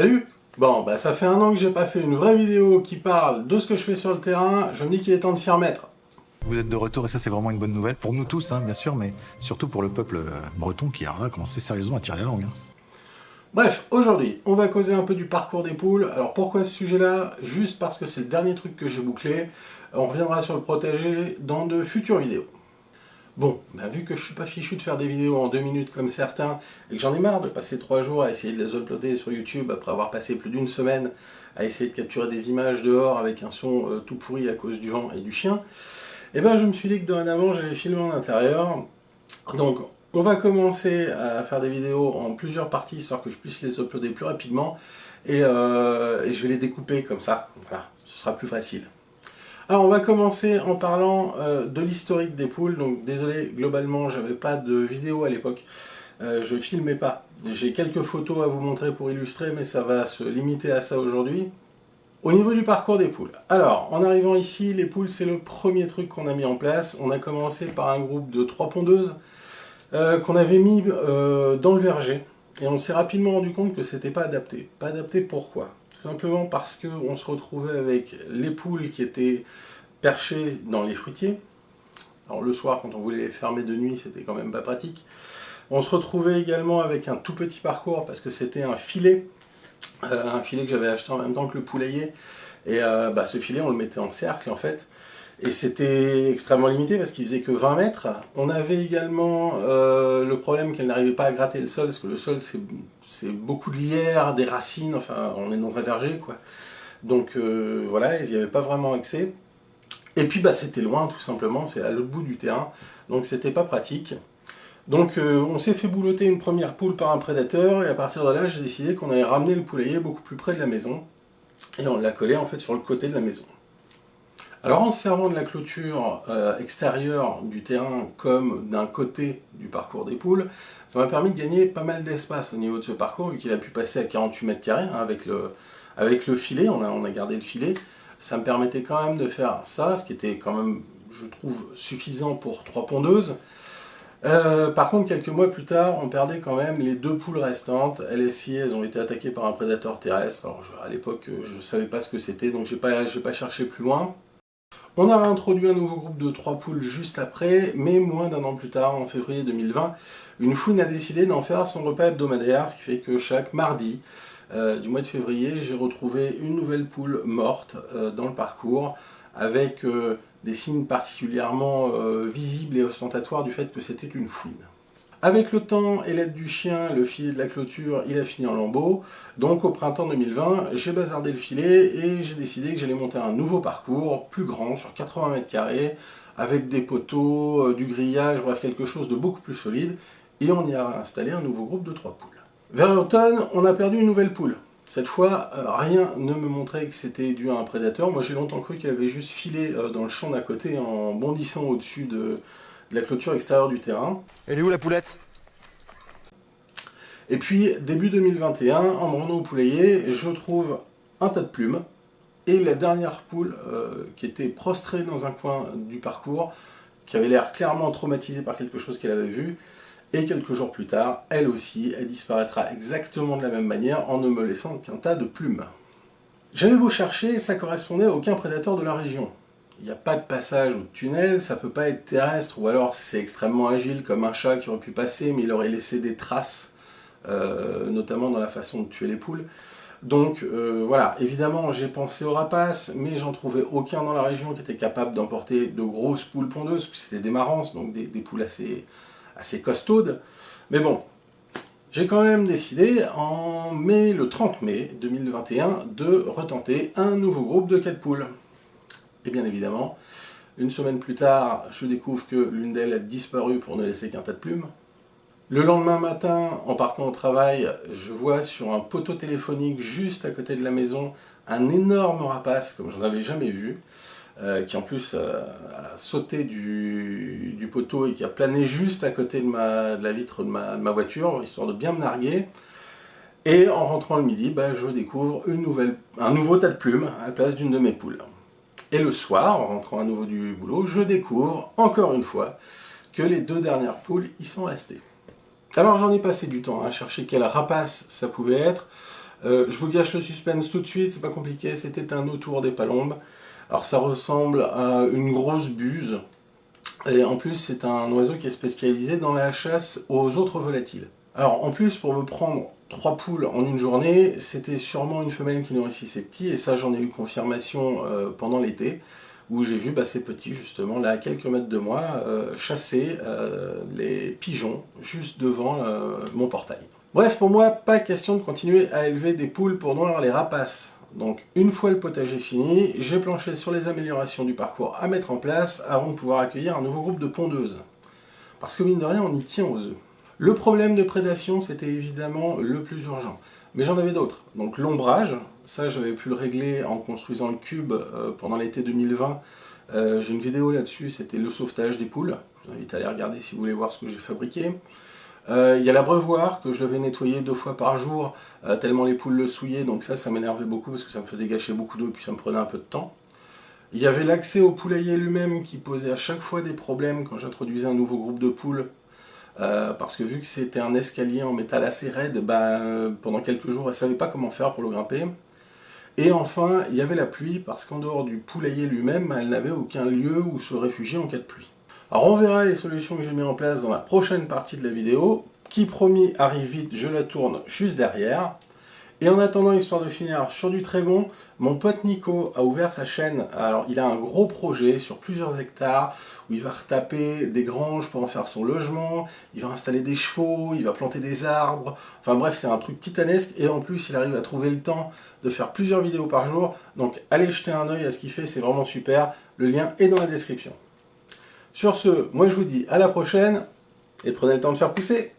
Salut! Bon, bah ça fait un an que j'ai pas fait une vraie vidéo qui parle de ce que je fais sur le terrain, je me dis qu'il est temps de s'y remettre. Vous êtes de retour et ça c'est vraiment une bonne nouvelle pour nous tous, bien sûr, mais surtout pour le peuple breton qui alors là commencé sérieusement à tirer la langue. Bref, aujourd'hui, on va causer un peu du parcours des poules. Alors pourquoi ce sujet-là? Juste parce que c'est le dernier truc que j'ai bouclé. On reviendra sur le protégé dans de futures vidéos. Bon, bah vu que je suis pas fichu de faire des vidéos en 2 minutes comme certains, et que j'en ai marre de passer 3 jours à essayer de les uploader sur YouTube après avoir passé plus d'une semaine à essayer de capturer des images dehors avec un son tout pourri à cause du vent et du chien, et ben je me suis dit que dorénavant j'allais filmer en intérieur. Donc on va commencer à faire des vidéos en plusieurs parties histoire que je puisse les uploader plus rapidement, et je vais les découper comme ça, voilà, ce sera plus facile. Alors on va commencer en parlant de l'historique des poules. Donc désolé, globalement j'avais pas de vidéo à l'époque, je filmais pas. J'ai quelques photos à vous montrer pour illustrer, mais ça va se limiter à ça aujourd'hui. Au niveau du parcours des poules, alors en arrivant ici, les poules c'est le premier truc qu'on a mis en place. On a commencé par un groupe de 3 pondeuses qu'on avait mis dans le verger, et on s'est rapidement rendu compte que c'était pas adapté. Pas adapté pourquoi? Tout simplement parce qu'on se retrouvait avec les poules qui étaient perchées dans les fruitiers. Alors le soir, quand on voulait les fermer de nuit, c'était quand même pas pratique. On se retrouvait également avec un tout petit parcours parce que c'était un filet que j'avais acheté en même temps que le poulailler. Et ce filet, on le mettait en cercle en fait. Et c'était extrêmement limité parce qu'il faisait que 20 mètres. On avait également le problème qu'elle n'arrivait pas à gratter le sol, parce que le sol c'est beaucoup de lierre, des racines, enfin on est dans un verger quoi. Donc voilà, ils n'y avaient pas vraiment accès. Et puis c'était loin tout simplement, c'est à l'autre bout du terrain, donc c'était pas pratique. Donc on s'est fait boulotter une première poule par un prédateur, et à partir de là j'ai décidé qu'on allait ramener le poulailler beaucoup plus près de la maison, et on l'a collé en fait sur le côté de la maison. Alors en se servant de la clôture extérieure du terrain comme d'un côté du parcours des poules, ça m'a permis de gagner pas mal d'espace au niveau de ce parcours, vu qu'il a pu passer à 48 mètres carrés avec le filet, on a gardé le filet. Ça me permettait quand même de faire ça, ce qui était quand même, je trouve, suffisant pour 3 pondeuses. Par contre, quelques mois plus tard, on perdait quand même les 2 poules restantes. Elles aussi, elles ont été attaquées par un prédateur terrestre. Alors à l'époque, je ne savais pas ce que c'était, donc j'ai pas cherché plus loin. On a réintroduit un nouveau groupe de 3 poules juste après, mais moins d'un an plus tard, en février 2020, une fouine a décidé d'en faire son repas hebdomadaire, ce qui fait que chaque mardi du mois de février, j'ai retrouvé une nouvelle poule morte dans le parcours, avec des signes particulièrement visibles et ostentatoires du fait que c'était une fouine. Avec le temps et l'aide du chien, le filet de la clôture, il a fini en lambeaux. Donc au printemps 2020, j'ai bazardé le filet et j'ai décidé que j'allais monter un nouveau parcours, plus grand, sur 80 mètres carrés, avec des poteaux, du grillage, bref, quelque chose de beaucoup plus solide. Et on y a installé un nouveau groupe de 3 poules. Vers l'automne, on a perdu une nouvelle poule. Cette fois, rien ne me montrait que c'était dû à un prédateur. Moi, j'ai longtemps cru qu'elle avait juste filé dans le champ d'à côté en bondissant au-dessus de la clôture extérieure du terrain. Elle est où la poulette? Et puis, début 2021, en me rendant au poulailler, je trouve un tas de plumes et la dernière poule qui était prostrée dans un coin du parcours, qui avait l'air clairement traumatisée par quelque chose qu'elle avait vu. Et quelques jours plus tard, elle aussi, elle disparaîtra exactement de la même manière en ne me laissant qu'un tas de plumes. J'avais beau chercher, ça correspondait à aucun prédateur de la région. Il n'y a pas de passage ou de tunnel, ça peut pas être terrestre, ou alors c'est extrêmement agile comme un chat qui aurait pu passer, mais il aurait laissé des traces, notamment dans la façon de tuer les poules. Donc voilà, évidemment j'ai pensé aux rapaces, mais j'en trouvais aucun dans la région qui était capable d'emporter de grosses poules pondeuses, puis c'était des marances, donc des poules assez costaudes. Mais bon, j'ai quand même décidé le 30 mai 2021 de retenter un nouveau groupe de 4 poules. Et bien évidemment, une semaine plus tard, je découvre que l'une d'elles a disparu pour ne laisser qu'un tas de plumes. Le lendemain matin, en partant au travail, je vois sur un poteau téléphonique juste à côté de la maison un énorme rapace, comme j'en avais jamais vu, qui en plus a sauté du poteau et qui a plané juste à côté de la vitre de ma voiture, histoire de bien me narguer. Et en rentrant le midi, je découvre un nouveau tas de plumes à la place d'une de mes poules. Et le soir, en rentrant à nouveau du boulot, je découvre, encore une fois, que les 2 dernières poules y sont restées. Alors j'en ai passé du temps à chercher quelle rapace ça pouvait être. Je vous gâche le suspense tout de suite, c'est pas compliqué, c'était un autour des palombes. Alors ça ressemble à une grosse buse, et en plus c'est un oiseau qui est spécialisé dans la chasse aux autres volatiles. Alors en plus, pour me prendre 3 poules en une journée, c'était sûrement une femelle qui nourrissait ses petits, et ça j'en ai eu confirmation pendant l'été, où j'ai vu ces petits justement, là à quelques mètres de moi, chasser les pigeons juste devant mon portail. Bref, pour moi, pas question de continuer à élever des poules pour nourrir les rapaces. Donc une fois le potager fini, j'ai planché sur les améliorations du parcours à mettre en place avant de pouvoir accueillir un nouveau groupe de pondeuses. Parce que mine de rien, on y tient aux œufs. Le problème de prédation, c'était évidemment le plus urgent. Mais j'en avais d'autres. Donc l'ombrage, ça j'avais pu le régler en construisant le cube pendant l'été 2020. J'ai une vidéo là-dessus, c'était le sauvetage des poules. Je vous invite à aller regarder si vous voulez voir ce que j'ai fabriqué. Il y a l'abreuvoir que je devais nettoyer 2 fois par jour, tellement les poules le souillaient, donc ça m'énervait beaucoup parce que ça me faisait gâcher beaucoup d'eau et puis ça me prenait un peu de temps. Il y avait l'accès au poulailler lui-même qui posait à chaque fois des problèmes quand j'introduisais un nouveau groupe de poules. Parce que vu que c'était un escalier en métal assez raide, pendant quelques jours elle ne savait pas comment faire pour le grimper. Et enfin, il y avait la pluie, parce qu'en dehors du poulailler lui-même, elle n'avait aucun lieu où se réfugier en cas de pluie. Alors on verra les solutions que j'ai mis en place dans la prochaine partie de la vidéo, qui promis arrive vite, je la tourne juste derrière. Et en attendant, histoire de finir sur du très bon, mon pote Nico a ouvert sa chaîne. Alors il a un gros projet sur plusieurs hectares, où il va retaper des granges pour en faire son logement, il va installer des chevaux, il va planter des arbres, enfin bref c'est un truc titanesque, et en plus il arrive à trouver le temps de faire plusieurs vidéos par jour, donc allez jeter un œil à ce qu'il fait, c'est vraiment super, le lien est dans la description. Sur ce, moi je vous dis à la prochaine, et prenez le temps de faire pousser.